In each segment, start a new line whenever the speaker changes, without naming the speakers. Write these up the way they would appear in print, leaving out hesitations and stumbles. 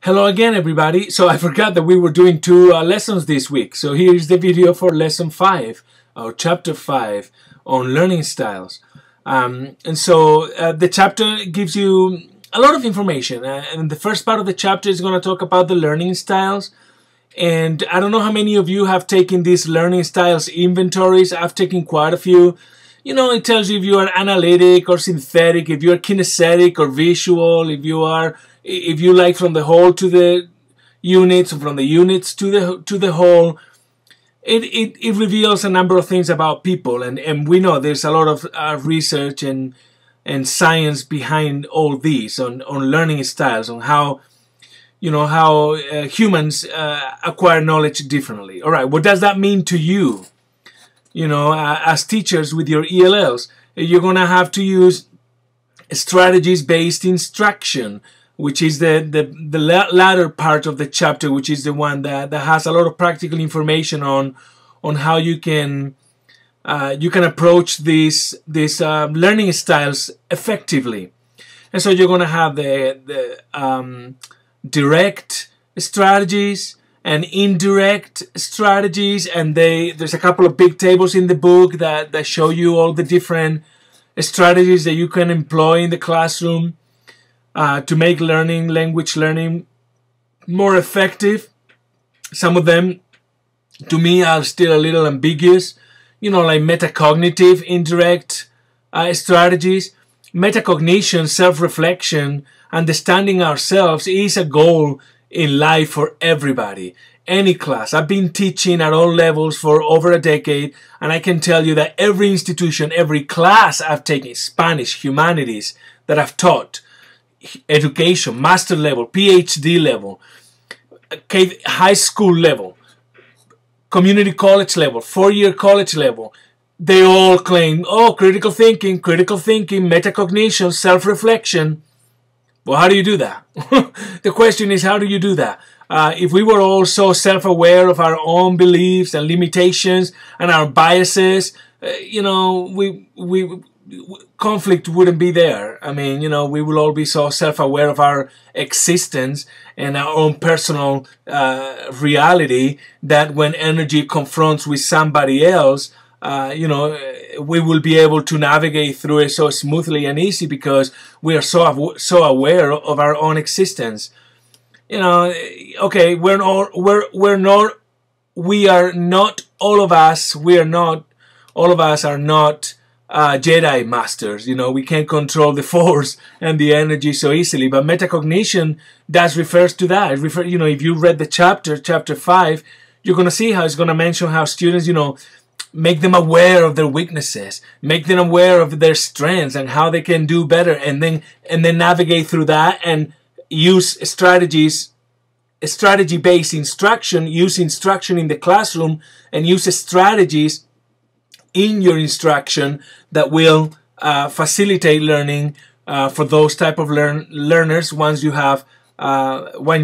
Hello again, everybody. So I forgot that we were doing two lessons this week. So here is the video for lesson 5, or chapter 5, on learning styles. The chapter gives you a lot of information. And the first part of the chapter is going to talk about the learning styles. And I don't know how many of you have taken these learning styles inventories. I've taken quite a few. You know, it tells you if you are analytic or synthetic, if you are kinesthetic or visual, if you like from the whole to the units, or from the units to the whole. It reveals a number of things about people, and we know there's a lot of research and science behind all these on learning styles, on how humans acquire knowledge differently. All right, what does that mean to you? You know, as teachers with your ELLs, you're going to have to use strategies-based instruction, which is the latter part of the chapter, which is the one that has a lot of practical information on how you can approach these learning styles effectively. And so you're going to have the direct strategies and indirect strategies, and there's a couple of big tables in the book that show you all the different strategies that you can employ in the classroom to make language learning more effective. Some of them, to me, are still a little ambiguous, you know, like metacognitive indirect strategies. Metacognition, self-reflection, understanding ourselves is a goal in life for everybody, any class. I've been teaching at all levels for over a decade, and I can tell you that every institution, every class I've taken, Spanish, humanities, that I've taught, education, master level, PhD level, high school level, community college level, 4-year college level, they all claim, oh, critical thinking, metacognition, self-reflection. Well, how do you do that? The question is, how do you do that? If we were all so self-aware of our own beliefs and limitations and our biases, conflict wouldn't be there. I mean, you know, we will all be so self-aware of our existence and our own personal reality that when energy confronts with somebody else, we will be able to navigate through it so smoothly and easy because we are so aware of our own existence. You know, okay, all of us are not Jedi masters. You know, we can't control the force and the energy so easily. But metacognition refers to that. If you read the chapter 5, you're going to see how it's going to mention how students, make them aware of their weaknesses, make them aware of their strengths and how they can do better, and then navigate through that and use strategy-based instruction, use instruction in the classroom, and use strategies in your instruction that will facilitate learning for those type of learners when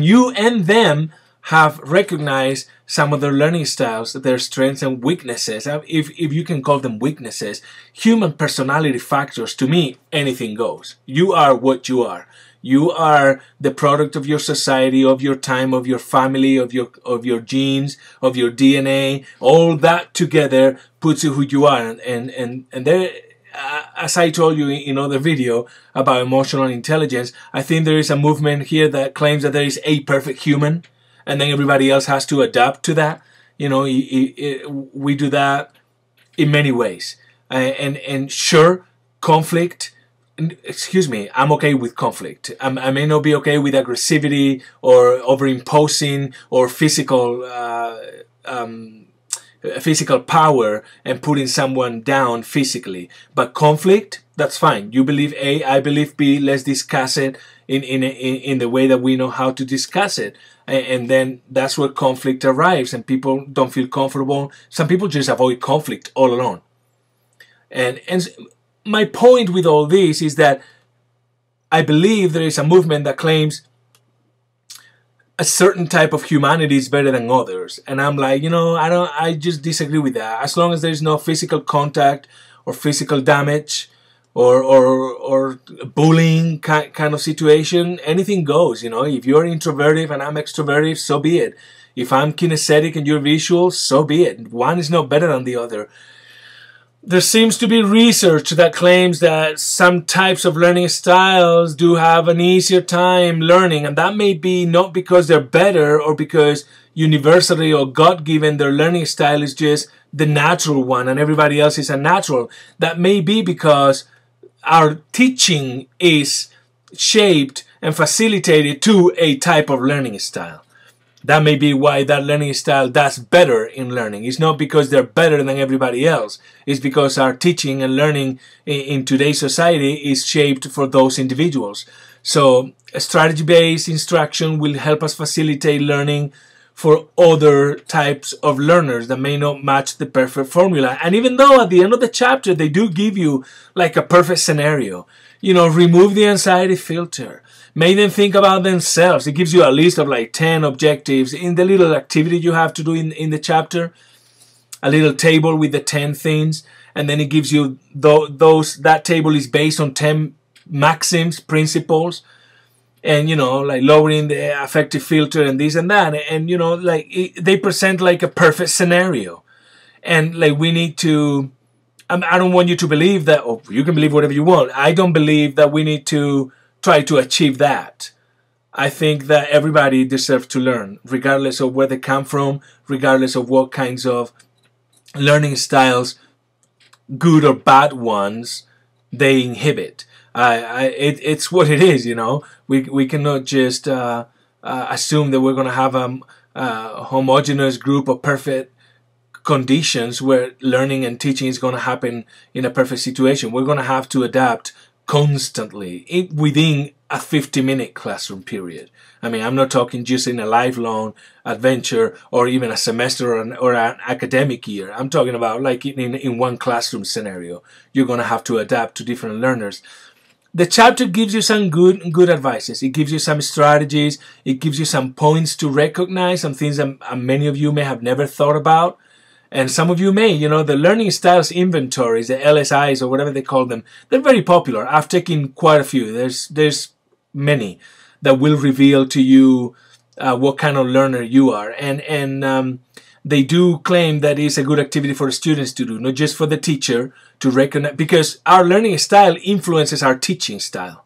you and them have recognized some of their learning styles, their strengths and weaknesses. If you can call them weaknesses, human personality factors, to me, anything goes. You are what you are. You are the product of your society, of your time, of your family, of your genes, of your DNA. All that together puts you who you are. And there, as I told you in other video about emotional intelligence, I think there is a movement here that claims that there is a perfect human, and then everybody else has to adapt to that. You know, we do that in many ways. And sure, conflict. Excuse me, I'm okay with conflict. I may not be okay with aggressivity or over-imposing or physical power and putting someone down physically. But conflict, that's fine. You believe A, I believe B. Let's discuss it in the way that we know how to discuss it. And then that's where conflict arrives, and people don't feel comfortable. Some people just avoid conflict all along. And my point with all this is that I believe there is a movement that claims a certain type of humanity is better than others. And I'm like, I just disagree with that. As long as there's no physical contact or physical damage or bullying kind of situation, anything goes. You know, if you're introverted and I'm extroverted, so be it. If I'm kinesthetic and you're visual, so be it. One is not better than the other. There seems to be research that claims that some types of learning styles do have an easier time learning, and that may be not because they're better or because universally or God-given their learning style is just the natural one and everybody else is unnatural. That may be because our teaching is shaped and facilitated to a type of learning style. That may be why that learning style does better in learning. It's not because they're better than everybody else. It's because our teaching and learning in today's society is shaped for those individuals. So a strategy-based instruction will help us facilitate learning for other types of learners that may not match the perfect formula. And even though at the end of the chapter they do give you like a perfect scenario, you know, remove the anxiety filter. Make them think about themselves. It gives you a list of like 10 objectives in the little activity you have to do in the chapter. A little table with the 10 things. And then it gives you that table is based on 10 maxims, principles. And, you know, like lowering the affective filter and this and that. And, you know, like they present like a perfect scenario. And like we need to, I don't want you to believe that, oh, you can believe whatever you want. I don't believe that we need to try to achieve that. I think that everybody deserves to learn, regardless of where they come from, regardless of what kinds of learning styles, good or bad ones, they inhibit. It's what it is, you know. We cannot just assume that we're going to have a homogeneous group of perfect conditions where learning and teaching is going to happen in a perfect situation. We're going to have to adapt constantly within a 50-minute classroom period. I mean, I'm not talking just in a lifelong adventure or even a semester or an academic year. I'm talking about like in one classroom scenario. You're going to have to adapt to different learners. The chapter gives you some good advices. It gives you some strategies. It gives you some points to recognize, some things that many of you may have never thought about. And some of you may, you know, the learning styles inventories, the LSIs or whatever they call them, they're very popular. I've taken quite a few. There's many that will reveal to you what kind of learner you are. And they do claim that it's a good activity for students to do, not just for the teacher to recognize, because our learning style influences our teaching style.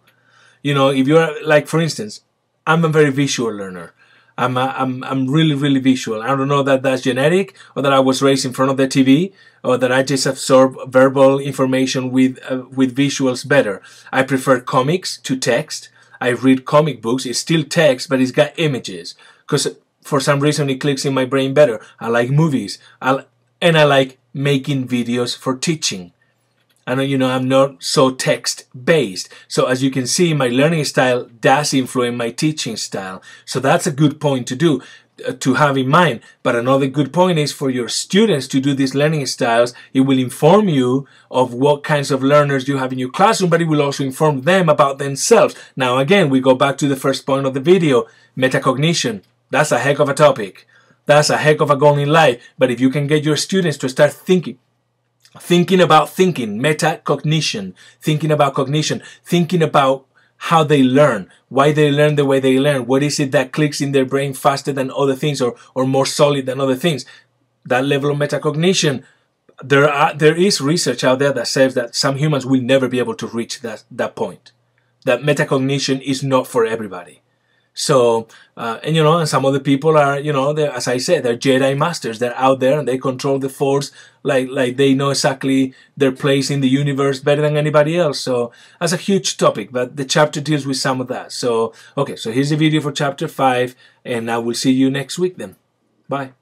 You know, if you're like, for instance, I'm a very visual learner. I'm really visual. I don't know that that's genetic or that I was raised in front of the TV or that I just absorb verbal information with visuals better. I prefer comics to text. I read comic books. It's still text, but it's got images because for some reason it clicks in my brain better. I like movies. And I like making videos for teaching. I know, you know, I'm not so text-based. So as you can see, my learning style does influence my teaching style. So that's a good point to have in mind. But another good point is for your students to do these learning styles. It will inform you of what kinds of learners you have in your classroom, but it will also inform them about themselves. Now, again, we go back to the first point of the video, metacognition. That's a heck of a topic. That's a heck of a goal in life. But if you can get your students to start thinking about thinking, metacognition, thinking about cognition, thinking about how they learn, why they learn the way they learn, what is it that clicks in their brain faster than other things or more solid than other things. That level of metacognition, there is research out there that says that some humans will never be able to reach that point. That metacognition is not for everybody. So, and you know, and some other people are, you know, as I said, they're Jedi masters. They're out there and they control the Force like they know exactly their place in the universe better than anybody else. So that's a huge topic, but the chapter deals with some of that. So, okay, so here's the video for chapter 5, and I will see you next week then. Bye.